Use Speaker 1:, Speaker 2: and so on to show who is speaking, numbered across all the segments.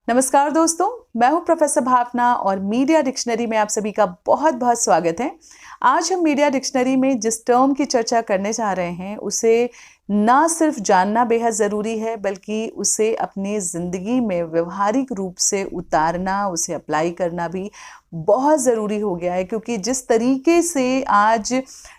Speaker 1: नमस्कार दोस्तों, मैं हूं प्रोफेसर भावना और मीडिया डिक्शनरी में आप सभी का बहुत बहुत स्वागत है। आज हम मीडिया डिक्शनरी में जिस टर्म की चर्चा करने जा रहे हैं उसे ना सिर्फ जानना बेहद ज़रूरी है बल्कि उसे अपनी ज़िंदगी में व्यवहारिक रूप से उतारना, उसे अप्लाई करना भी बहुत ज़रूरी हो गया है, क्योंकि जिस तरीके से आज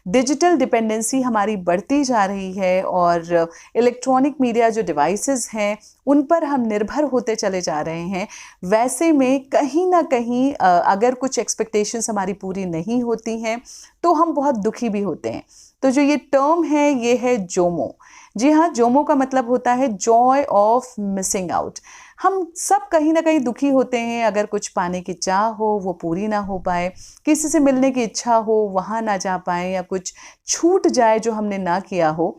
Speaker 1: डिजिटल डिपेंडेंसी हमारी बढ़ती जा रही है और इलेक्ट्रॉनिक मीडिया जो डिवाइसेस हैं उन पर हम निर्भर होते चले जा रहे हैं, वैसे में कहीं ना कहीं अगर कुछ एक्सपेक्टेशंस हमारी पूरी नहीं होती हैं तो हम बहुत दुखी भी होते हैं। तो जो ये टर्म है ये है जोमो। जी हाँ, जोमो का मतलब होता है जॉय ऑफ मिसिंग आउट। हम सब कहीं ना कहीं दुखी होते हैं अगर कुछ पाने की चाह हो वो पूरी ना हो पाए, किसी से मिलने की इच्छा हो वहाँ ना जा पाए, या कुछ छूट जाए जो हमने ना किया हो।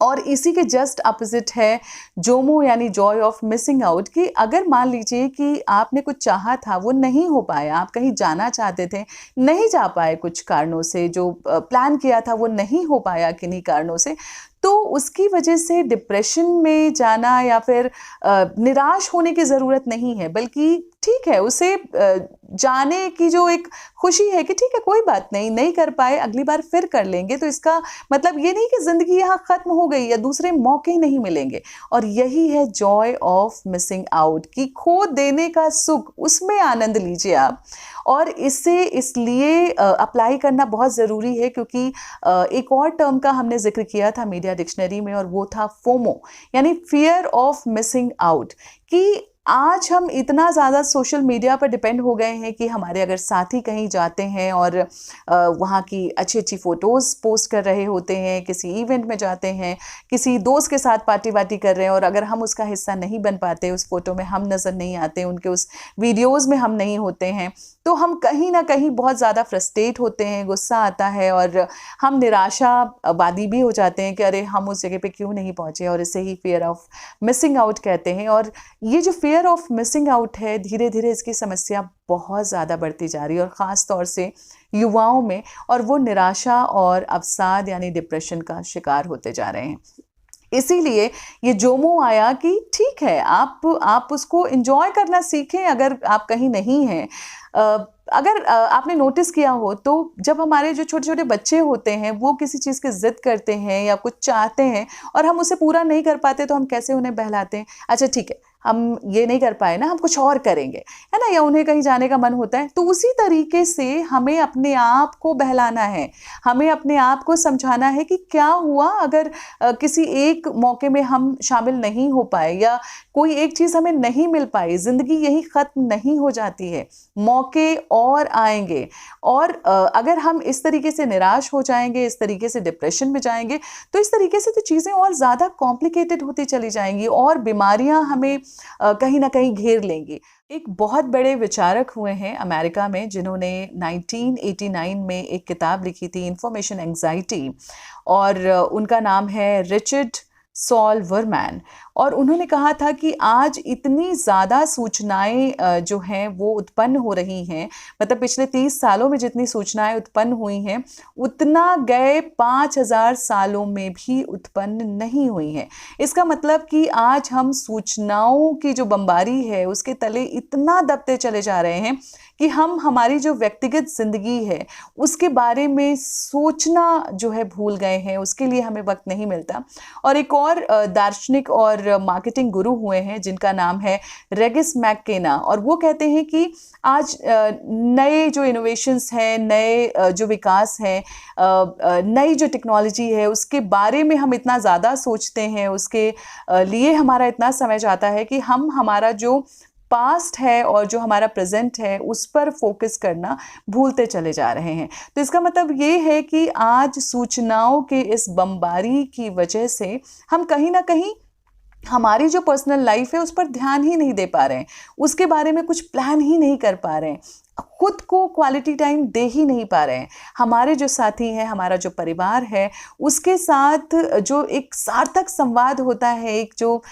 Speaker 1: और इसी के जस्ट अपोजिट है जोमो यानी जॉय ऑफ मिसिंग आउट, कि अगर मान लीजिए कि आपने कुछ चाहा था वो नहीं हो पाया, आप कहीं जाना चाहते थे नहीं जा पाए कुछ कारणों से, जो प्लान किया था वो नहीं हो पाया किन्हीं कारणों से, तो उसकी वजह से डिप्रेशन में जाना या फिर निराश होने की ज़रूरत नहीं है, बल्कि ठीक है उसे जाने की जो एक खुशी है कि ठीक है कोई बात नहीं, नहीं कर पाए अगली बार फिर कर लेंगे। तो इसका मतलब ये नहीं कि ज़िंदगी यहाँ ख़त्म हो गई या दूसरे मौके नहीं मिलेंगे। और यही है जॉय ऑफ मिसिंग आउट, कि खो देने का सुख, उसमें आनंद लीजिए आप। और इसे इसलिए अप्लाई करना बहुत ज़रूरी है क्योंकि एक और टर्म का हमने जिक्र किया था मीडिया डिक्शनरी में, और वो था फोमो यानी फियर ऑफ मिसिंग आउट। कि आज हम इतना ज़्यादा सोशल मीडिया पर डिपेंड हो गए हैं कि हमारे अगर साथी कहीं जाते हैं और वहाँ की अच्छी अच्छी फ़ोटोज़ पोस्ट कर रहे होते हैं, किसी इवेंट में जाते हैं, किसी दोस्त के साथ पार्टी वार्टी कर रहे हैं, और अगर हम उसका हिस्सा नहीं बन पाते, उस फ़ोटो में हम नज़र नहीं आते, उनके उस वीडियोज़ में हम नहीं होते हैं, तो हम कहीं ना कहीं बहुत ज़्यादा फ्रस्ट्रेट होते हैं, गुस्सा आता है और हम निराशावादी भी हो जाते हैं कि अरे हम उस जगह पे क्यों नहीं पहुँचे, और इसे ही फियर ऑफ मिसिंग आउट कहते हैं। और ये जो फियर ऑफ मिसिंग आउट है, धीरे धीरे इसकी समस्या बहुत ज़्यादा बढ़ती जा रही है, और ख़ास तौर से युवाओं में, और वो निराशा और अवसाद यानी डिप्रेशन का शिकार होते जा रहे हैं। इसीलिए ये जोमो आया कि ठीक है आप उसको एंजॉय करना सीखें अगर आप कहीं नहीं हैं। अगर आपने नोटिस किया हो तो जब हमारे जो छोटे छोटे बच्चे होते हैं वो किसी चीज़ की ज़िद करते हैं या कुछ चाहते हैं और हम उसे पूरा नहीं कर पाते, तो हम कैसे उन्हें बहलाते हैं, अच्छा ठीक है हम ये नहीं कर पाए ना, हम कुछ और करेंगे, है ना, या उन्हें कहीं जाने का मन होता है, तो उसी तरीके से हमें अपने आप को बहलाना है, हमें अपने आप को समझाना है कि क्या हुआ अगर किसी एक मौके में हम शामिल नहीं हो पाए या कोई एक चीज़ हमें नहीं मिल पाई, ज़िंदगी यही ख़त्म नहीं हो जाती है, मौके और आएंगे। और अगर हम इस तरीके से निराश हो जाएंगे, इस तरीके से डिप्रेशन में जाएंगे, तो इस तरीके से तो चीज़ें और ज़्यादा कॉम्प्लिकेटेड होती चली जाएंगी और बीमारियां हमें कहीं ना कहीं घेर लेंगी। एक बहुत बड़े विचारक हुए हैं अमेरिका में जिन्होंने 1989 में एक किताब लिखी थी, इंफॉर्मेशन एंग्जाइटी, और उनका नाम है रिचर्ड सॉल्वरमैन। और उन्होंने कहा था कि आज इतनी ज़्यादा सूचनाएं जो हैं वो उत्पन्न हो रही हैं, मतलब पिछले 30 सालों में जितनी सूचनाएं उत्पन्न हुई हैं उतना गए 5000 सालों में भी उत्पन्न नहीं हुई हैं। इसका मतलब कि आज हम सूचनाओं की जो बमबारी है उसके तले इतना दबते चले जा रहे हैं कि हम हमारी जो व्यक्तिगत ज़िंदगी है उसके बारे में सोचना जो है भूल गए हैं, उसके लिए हमें वक्त नहीं मिलता। और एक और दार्शनिक और मार्केटिंग गुरु हुए हैं जिनका नाम है रेगिस मैककेना, और वो कहते हैं कि आज नए जो इनोवेशंस हैं, नए जो विकास हैं, नई जो टेक्नोलॉजी है उसके बारे में हम इतना ज़्यादा सोचते हैं, उसके लिए हमारा इतना समय जाता है कि हम हमारा जो पास्ट है और जो हमारा प्रेजेंट है उस पर फोकस करना भूलते चले जा रहे हैं। तो इसका मतलब ये है कि आज सूचनाओं के इस बमबारी की वजह से हम कहीं ना कहीं हमारी जो पर्सनल लाइफ है उस पर ध्यान ही नहीं दे पा रहे हैं, उसके बारे में कुछ प्लान ही नहीं कर पा रहे हैं, खुद को क्वालिटी टाइम दे ही नहीं पा रहे हैं। हमारे जो साथी हैं, हमारा जो परिवार है, उसके साथ जो एक सार्थक संवाद होता है, एक जो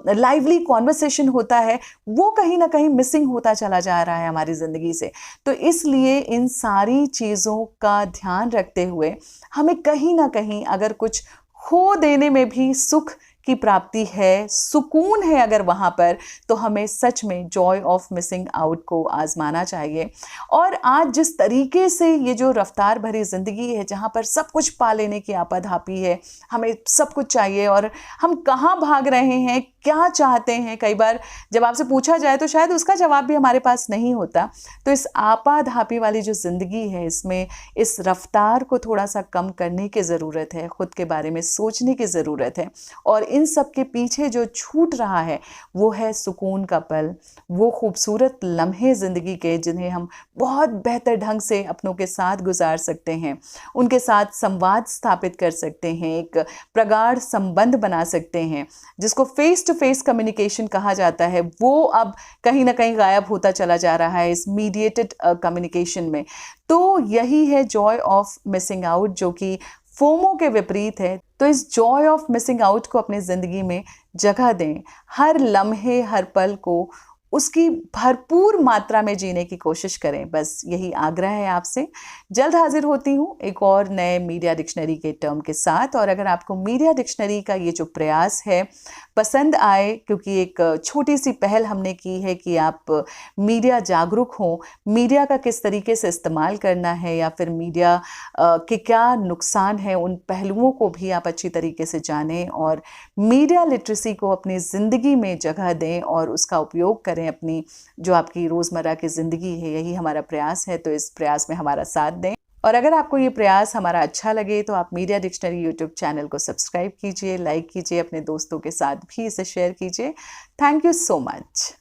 Speaker 1: लाइवली कॉन्वर्सेशन होता है, वो कहीं ना कहीं मिसिंग होता चला जा रहा है हमारी ज़िंदगी से। तो इसलिए इन सारी चीज़ों का ध्यान रखते हुए हमें कहीं ना कहीं अगर कुछ खो देने में भी सुख की प्राप्ति है, सुकून है अगर वहाँ पर, तो हमें सच में जॉय ऑफ मिसिंग आउट को आजमाना चाहिए। और आज जिस तरीके से ये जो रफ्तार भरी ज़िंदगी है, जहाँ पर सब कुछ पा लेने की आपाधापी है, हमें सब कुछ चाहिए और हम कहाँ भाग रहे हैं, क्या चाहते हैं, कई बार जब आपसे पूछा जाए तो शायद उसका जवाब भी हमारे पास नहीं होता। तो इस आपाधापी वाली जो ज़िंदगी है, इसमें इस रफ्तार को थोड़ा सा कम करने की ज़रूरत है, खुद के बारे में सोचने की ज़रूरत है। और इन सब के पीछे जो छूट रहा है वो है सुकून का पल, वो खूबसूरत लम्हे ज़िंदगी के जिन्हें हम बहुत बेहतर ढंग से अपनों के साथ गुजार सकते हैं, उनके साथ संवाद स्थापित कर सकते हैं, एक प्रगाढ़ संबंध बना सकते हैं, जिसको फेस टू फेस कम्युनिकेशन कहा जाता है। वो अब कहीं ना कहीं गायब होता चला जा रहा है इस मीडिएटेड कम्युनिकेशन में। तो यही है जॉय ऑफ मिसिंग आउट, जो कि फोमो के विपरीत है। तो इस जॉय ऑफ मिसिंग आउट को अपनी ज़िंदगी में जगह दें, हर लम्हे हर पल को उसकी भरपूर मात्रा में जीने की कोशिश करें। बस यही आग्रह है आपसे। जल्द हाजिर होती हूँ एक और नए मीडिया डिक्शनरी के टर्म के साथ। और अगर आपको मीडिया डिक्शनरी का ये जो प्रयास है पसंद आए, क्योंकि एक छोटी सी पहल हमने की है कि आप मीडिया जागरूक हों, मीडिया का किस तरीके से इस्तेमाल करना है या फिर मीडिया के क्या नुकसान है, उन पहलुओं को भी आप अच्छी तरीके से जानें और मीडिया लिटरेसी को अपनी ज़िंदगी में जगह दें और उसका उपयोग करें अपनी जो आपकी रोज़मर्रा की ज़िंदगी है। यही हमारा प्रयास है, तो इस प्रयास में हमारा साथ दें। और अगर आपको ये प्रयास हमारा अच्छा लगे तो आप मीडिया डिक्शनरी यूट्यूब चैनल को सब्सक्राइब कीजिए, लाइक कीजिए, अपने दोस्तों के साथ भी इसे शेयर कीजिए। Thank you so much.